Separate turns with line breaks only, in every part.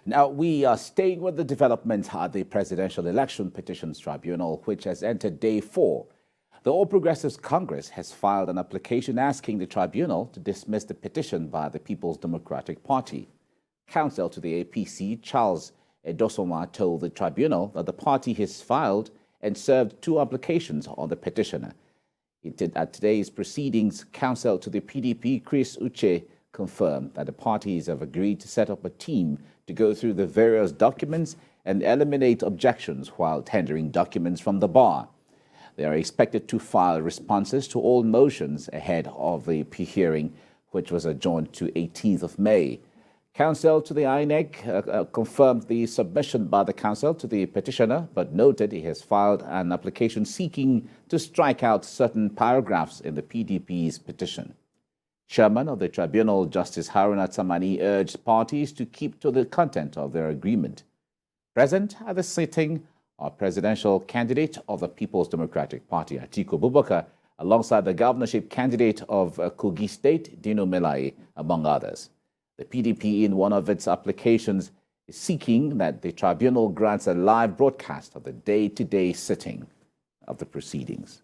Now, we are staying with the developments at the Presidential Election Petition Tribunal, which has entered day 4. The All Progressives Congress has filed an application asking the tribunal to dismiss the petition by the People's Democratic Party. Counsel to the APC, Charles Edosomwan, told the tribunal that the party has filed and served 2 applications on the petitioner. At today's proceedings, counsel to the PDP, Uche, confirmed that the parties have agreed to set up a team to go through the various documents and eliminate objections while tendering documents from the bar. They are expected to file responses to all motions ahead of the hearing, which was adjourned to 18th of May. Counsel to the INEC confirmed the submission by the counsel to the petitioner, but noted he has filed an application seeking to strike out certain paragraphs in the PDP's petition. Chairman of the tribunal, Justice Haruna Tsamani, urged parties to keep to the content of their agreement. Present at the sitting are presidential candidate of the People's Democratic Party, Atiku, alongside the governorship candidate of Kogi State, Dino Melaye, among others. The PDP, in one of its applications, is seeking that the tribunal grants a live broadcast of the day-to-day sitting of the proceedings.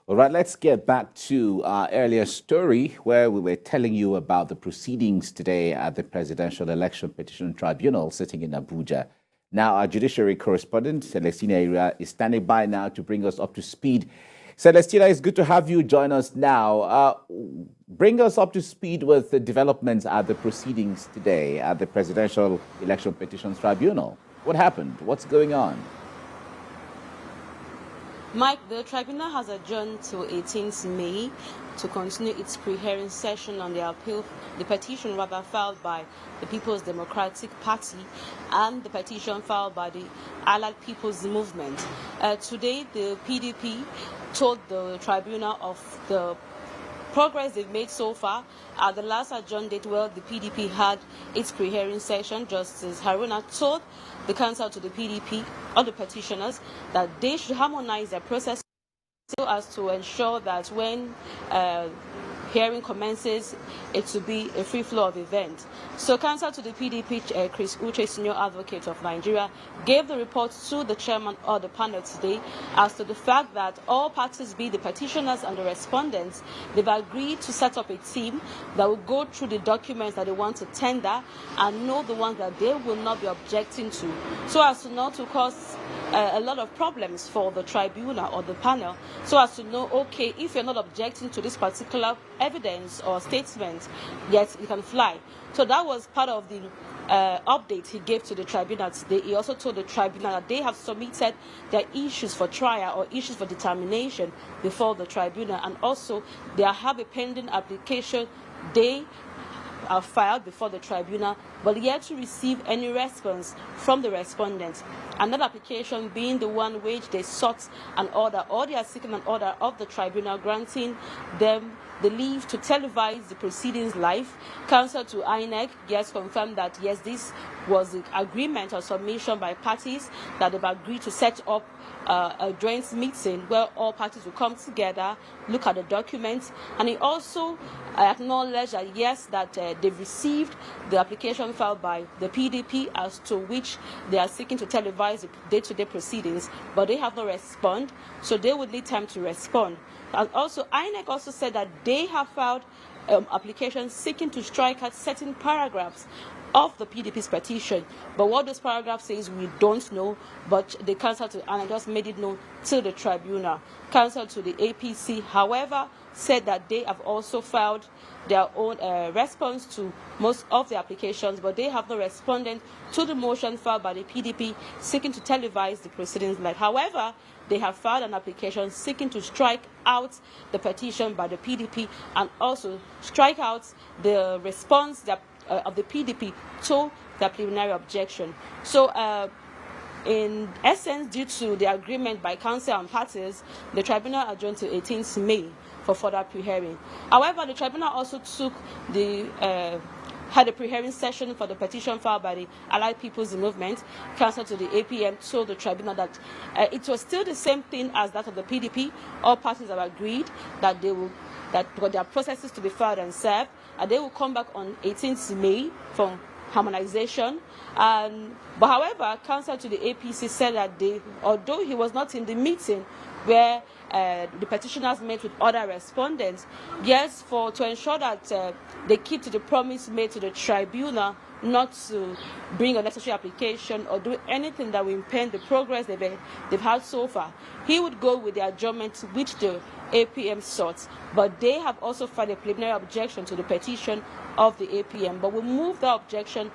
All right, let's get back to our earlier story where we were telling you about the proceedings today at the Presidential Election Petition Tribunal sitting in Abuja. Now, our judiciary correspondent, Celestina Ira, is standing by now to bring us up to speed. Celestina, it's good to have you join us now. Bring us up to speed with the developments at the proceedings today at the Presidential Election Petition Tribunal. What happened? What's going on?
Mike, the tribunal has adjourned to 18th May to continue its pre-hearing session on the appeal, the petition filed by the People's Democratic Party and the petition filed by the Allied People's Movement. Today, the PDP told the tribunal of the progress they've made so far. At the last adjourned date where the PDP had its pre-hearing session, Justice Haruna told the counsel to the PDP or the petitioners that they should harmonize their process so as to ensure that when hearing commences, it to be a free flow of events. So counsel to the PDP, Uche, senior advocate of Nigeria, gave the report to the chairman of the panel today as to the fact that all parties, be the petitioners and the respondents, they've agreed to set up a team that will go through the documents that they want to tender and know the ones that they will not be objecting to, so as to not to cause a lot of problems for the tribunal or the panel, so as to know, okay, if you're not objecting to this particular evidence or statement, yes, it can fly. So that was part of the update he gave to the tribunal today. He also told the tribunal that they have submitted their issues for trial or issues for determination before the tribunal, and also they have a pending application they are filed before the tribunal, but yet to receive any response from the respondents. Another application being the one which they sought an order, or they are seeking an order of the tribunal granting them the leave to televise the proceedings live. Counsel to INEC, yes, confirmed that yes, this was the agreement or submission by parties that they've agreed to set up a joint meeting where all parties will come together, look at the documents, and he also acknowledged that yes, that they've received the application filed by the PDP as to which they are seeking to televise the day-to-day proceedings, but they have not responded, so they would need time to respond. And also, INEC also said that they have filed applications seeking to strike out certain paragraphs of the PDP's petition. But what those paragraphs says, we don't know, but the counsel to INEC just made it known to the tribunal. Counsel to the APC, however, said that they have also filed their own response to most of the applications, but they have not responded to the motion filed by the PDP seeking to televise the proceedings live. However, they have filed an application seeking to strike out the petition by the PDP and also strike out the response of the PDP to the preliminary objection. So, in essence, due to the agreement by counsel and parties, the tribunal adjourned to 18th May for further pre-hearing. However, the tribunal also had a pre-hearing session for the petition filed by the Allied People's Movement. Counsel to the APM told the tribunal that it was still the same thing as that of the PDP. All parties have agreed that for their processes to be filed and served, and they will come back on 18th May from harmonization. But however, Counsel to the APC said that although he was not in the meeting where the petitioners met with other respondents, yes, to ensure that they keep to the promise made to the tribunal not to bring unnecessary application or do anything that will impede the progress they've had so far, he would go with the adjournment which the APM sought. But they have also filed a preliminary objection to the petition of the APM, but will move the objection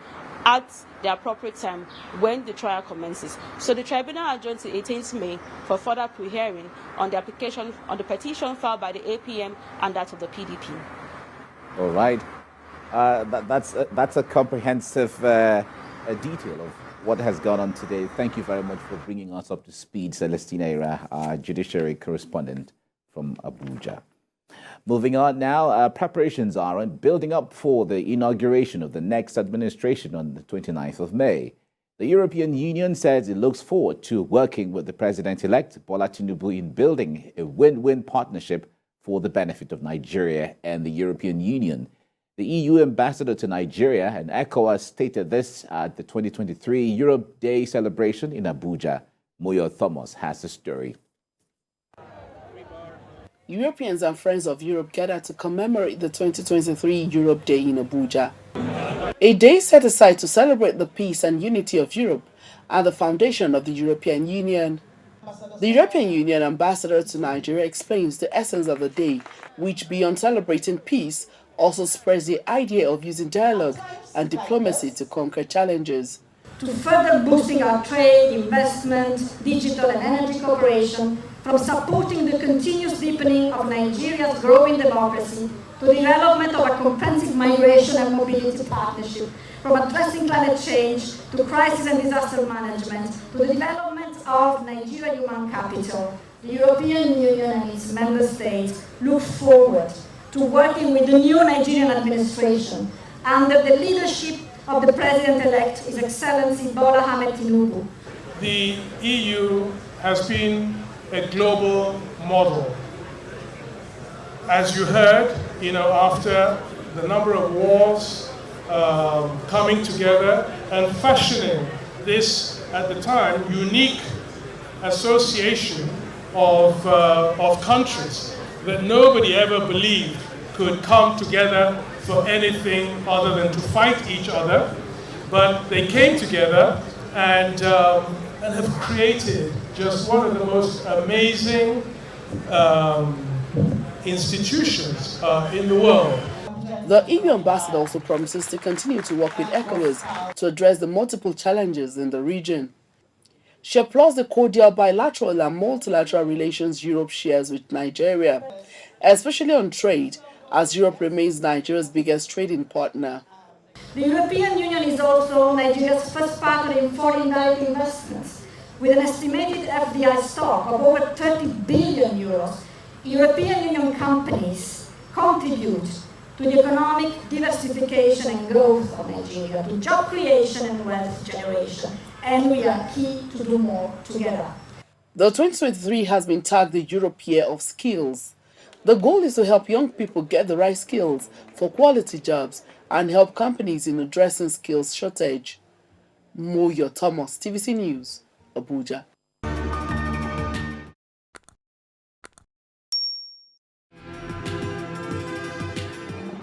at the appropriate time when the trial commences. So the tribunal adjourned to 18th May for further pre-hearing on the application on the petition filed by the APM and that of the PDP.
All right. That's a comprehensive detail of what has gone on today. Thank you very much for bringing us up to speed, Celestina Ira, our judiciary correspondent from Abuja. Moving on now, preparations are on building up for the inauguration of the next administration on the 29th of May. The European Union says it looks forward to working with the president-elect Bola Tinubu in building a win-win partnership for the benefit of Nigeria and the European Union. The EU ambassador to Nigeria and ECOWAS stated this at the 2023 Europe Day celebration in Abuja. Moyo Thomas has the story.
Europeans and friends of Europe gathered to commemorate the 2023 Europe Day in Abuja. A day set aside to celebrate the peace and unity of Europe and the foundation of the European Union. The European Union ambassador to Nigeria explains the essence of the day, which beyond celebrating peace, also spreads the idea of using dialogue and diplomacy to conquer challenges.
To further boosting our trade, investment, digital and energy cooperation, from supporting the continuous deepening of Nigeria's growing democracy to the development of a comprehensive migration and mobility partnership, from addressing climate change to crisis and disaster management to the development of Nigeria human capital. The European Union and its member states look forward to working with the new Nigerian administration under the leadership of the President-elect, His Excellency Bola Ahmed Tinubu.
The EU has been a global model. As you heard, after the number of wars coming together and fashioning this, at the time, unique association of countries that nobody ever believed could come together for anything other than to fight each other. But they came together and have created just one of the most amazing institutions in the world.
The EU ambassador also promises to continue to work with ECOWAS to address the multiple challenges in the region. She applauds the cordial bilateral and multilateral relations Europe shares with Nigeria, especially on trade, as Europe remains Nigeria's biggest trading partner.
The European Union is also Nigeria's first partner in foreign direct investments. With an estimated FDI stock of over 30 billion euros, European Union companies contribute to the economic diversification and growth of Nigeria, to job creation and wealth generation, and we are key to do more together.
The 2023 has been tagged the Europe Year of Skills. The goal is to help young people get the right skills for quality jobs and help companies in addressing skills shortage. Moyo Thomas, TVC News, Abuja.